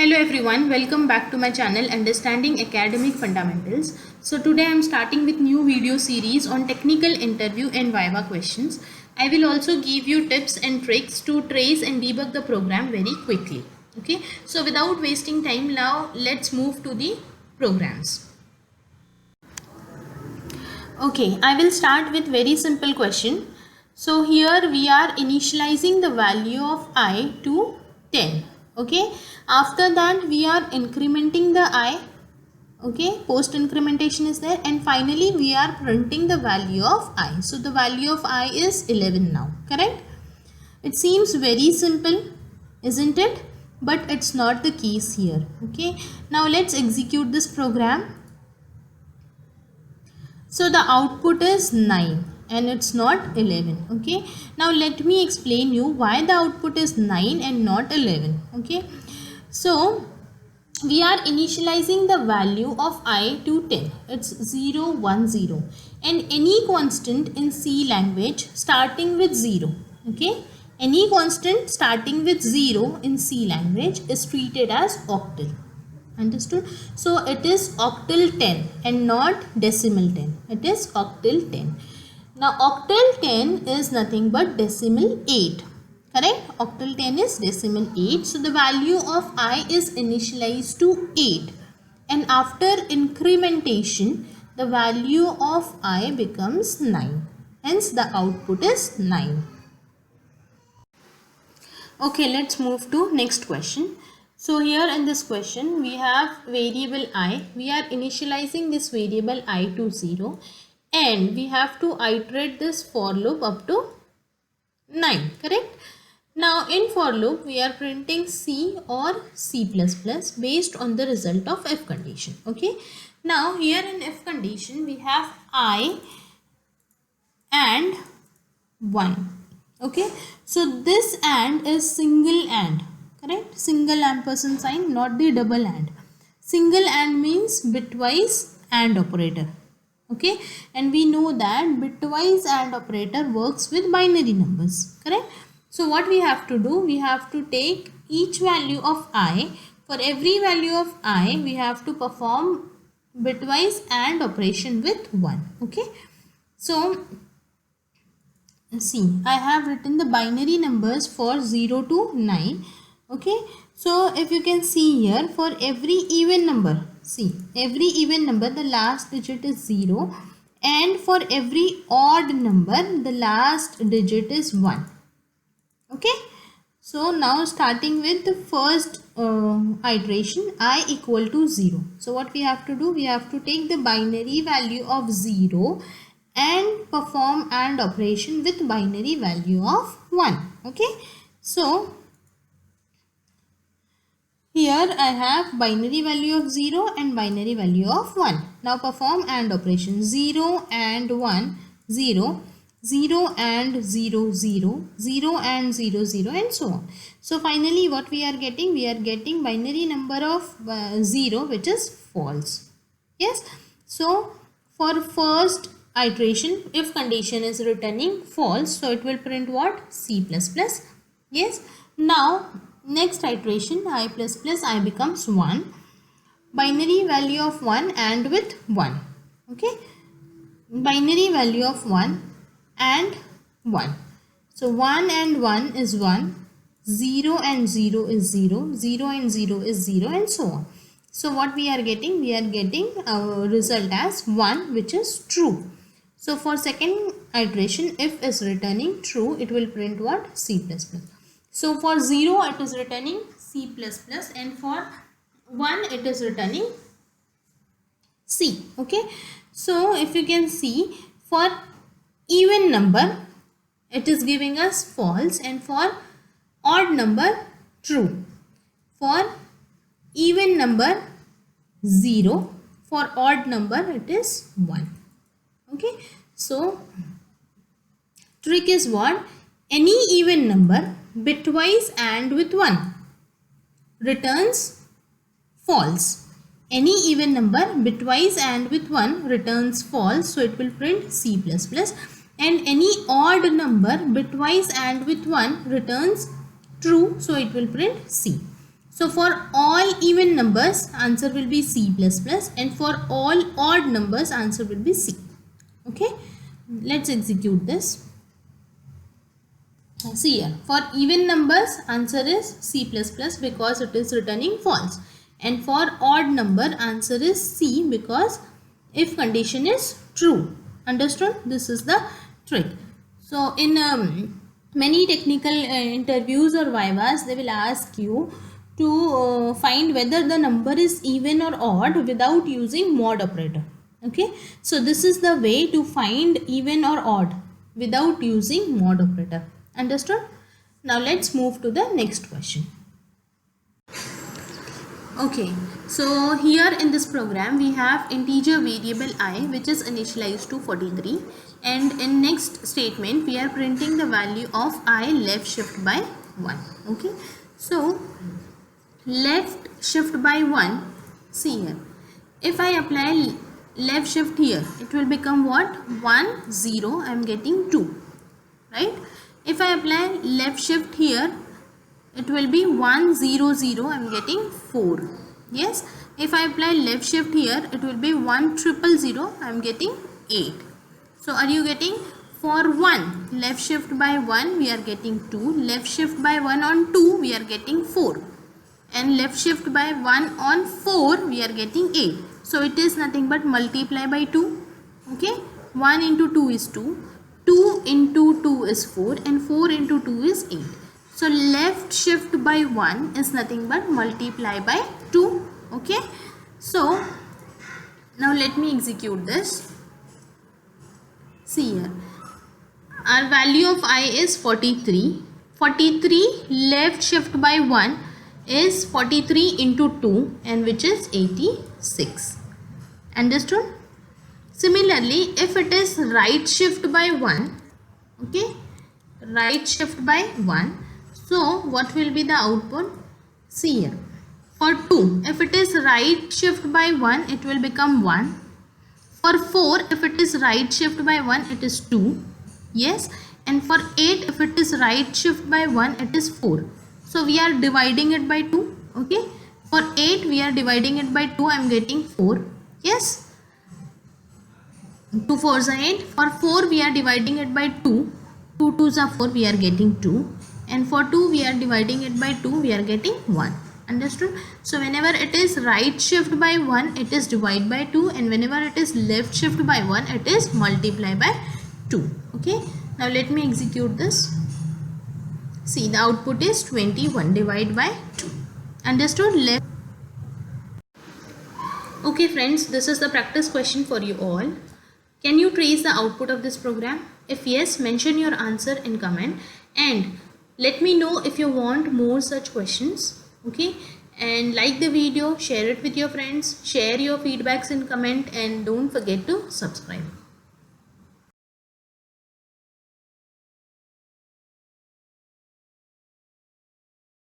Hello everyone, welcome back to my channel Understanding Academic Fundamentals. So today I am starting with new video series on technical interview and Viva questions. I will also give you tips and tricks to trace and debug the program very quickly. Okay, so without wasting time, now let's move to the programs. Okay, I will start with very simple question. So here we are initializing the value of I to 10. Okay, after that we are incrementing the I. Okay, post incrementation is there, and finally we are printing the value of I. So the value of I is 11 now, correct? It seems very simple, isn't it? But it's not the case here. Okay, now let's execute this program. So the output is 9 and it's not 11. Okay. Now let me explain you why the output is 9 and not 11. Okay. So we are initializing the value of I to 10. It's 0, 1, 0. And any constant in C language starting with 0. Okay. Any constant starting with 0 in C language is treated as octal. Understood? So it is octal 10 and not decimal 10. It is octal 10. Now octal 10 is nothing but decimal 8. Correct? Octal 10 is decimal 8. So the value of I is initialized to 8. And after incrementation, the value of I becomes 9. Hence the output is 9. Okay, let's move to next question. So here in this question, we have variable I. We are initializing this variable I to 0. And we have to iterate this for loop up to 9. Correct? Now in for loop, we are printing C or C++ based on the result of if condition. Okay. Now here in if condition, we have I and 1. Okay, so this and is single and, correct? Single ampersand sign, not the double and. Single and means bitwise and operator. Okay, and we know that bitwise and operator works with binary numbers, correct? So what we have to do, we have to take each value of I. For every value of I, we have to perform bitwise and operation with 1. Okay, so see, I have written the binary numbers for 0 to 9. Okay, so if you can see here, for every even number, see, every even number, the last digit is 0, and for every odd number, the last digit is 1. Okay, so now starting with the first iteration, I equal to 0. So what we have to do, we have to take the binary value of 0 and perform AND operation with binary value of 1. Okay, so here I have binary value of 0 and binary value of 1. Now perform AND operation. 0 and 1, 0, 0 and 0, 0, 0 and 0, 0, and so on. So finally what we are getting? We are getting binary number of 0, which is false. Yes. So for first iteration, if condition is returning false, so it will print what? C++. Yes. Now next iteration, I++ I becomes 1. Binary value of 1 and with 1. Okay, binary value of 1 and 1. So 1 and 1 is 1, 0 and 0 is 0, 0 and 0 is 0, and so on. So what we are getting? We are getting our result as 1, which is true. So for second iteration, if is returning true, it will print what? C++. So for 0 it is returning C++, and for 1 it is returning C. Okay, so if you can see, for even number it is giving us false, and for odd number true. For even number 0, for odd number it is 1. Okay, so trick is what? Any even number bitwise and with 1 returns false. Any even number bitwise and with 1 returns false, so it will print C++. And any odd number bitwise and with 1 returns true, so it will print C. So for all even numbers, answer will be C++, and for all odd numbers, answer will be C. Okay, let's execute this. See here, for even numbers, answer is C++ because it is returning false, and for odd number, answer is C because if condition is true. Understood? This is the trick. So in many technical interviews or vivas, they will ask you to find whether the number is even or odd without using mod operator. Okay, so this is the way to find even or odd without using mod operator. Understood? Now let's move to the next question. Okay, so here in this program we have integer variable I which is initialized to 43, and in next statement we are printing the value of I left shift by 1. Okay, so left shift by 1, see here, if I apply left shift here, it will become what? 1 0, I am getting 2, right? If I apply left shift here, it will be 1 0 0, I am getting 4. Yes, if I apply left shift here, it will be 1 0 0, I am getting 8. So are you getting? For 1 left shift by 1 we are getting 2, left shift by 1 on 2 we are getting 4, and left shift by 1 on 4 we are getting 8. So it is nothing but multiply by 2. Okay, 1 into 2 is 2, 2 into 2 is 4, and 4 into 2 is 8. So left shift by 1 is nothing but multiply by 2. Okay, so now let me execute this. See here, our value of I is 43. 43 left shift by 1 is 43 into 2, and which is 86. Understood? Similarly, if it is right shift by 1, okay, right shift by 1, so what will be the output? See here, for 2, if it is right shift by 1, it will become 1. For 4, if it is right shift by 1, it is 2. Yes, and for 8, if it is right shift by 1, it is 4. So we are dividing it by 2. Okay, for 8 we are dividing it by 2, I am getting 4. Yes, 2 4s are 8. For 4 we are dividing it by 2, 2 2s are 4, we are getting 2, and for 2 we are dividing it by 2, we are getting 1. Understood? So whenever it is right shift by 1, it is divide by 2, and whenever it is left shift by 1, it is multiply by 2. Okay, now let me execute this. See, the output is 21 divided by 2. Understood? Left. Okay friends, this is the practice question for you all. Can you trace the output of this program? If yes, mention your answer in comment, and let me know if you want more such questions. Okay, and like the video, share it with your friends, share your feedbacks in comment, and don't forget to subscribe.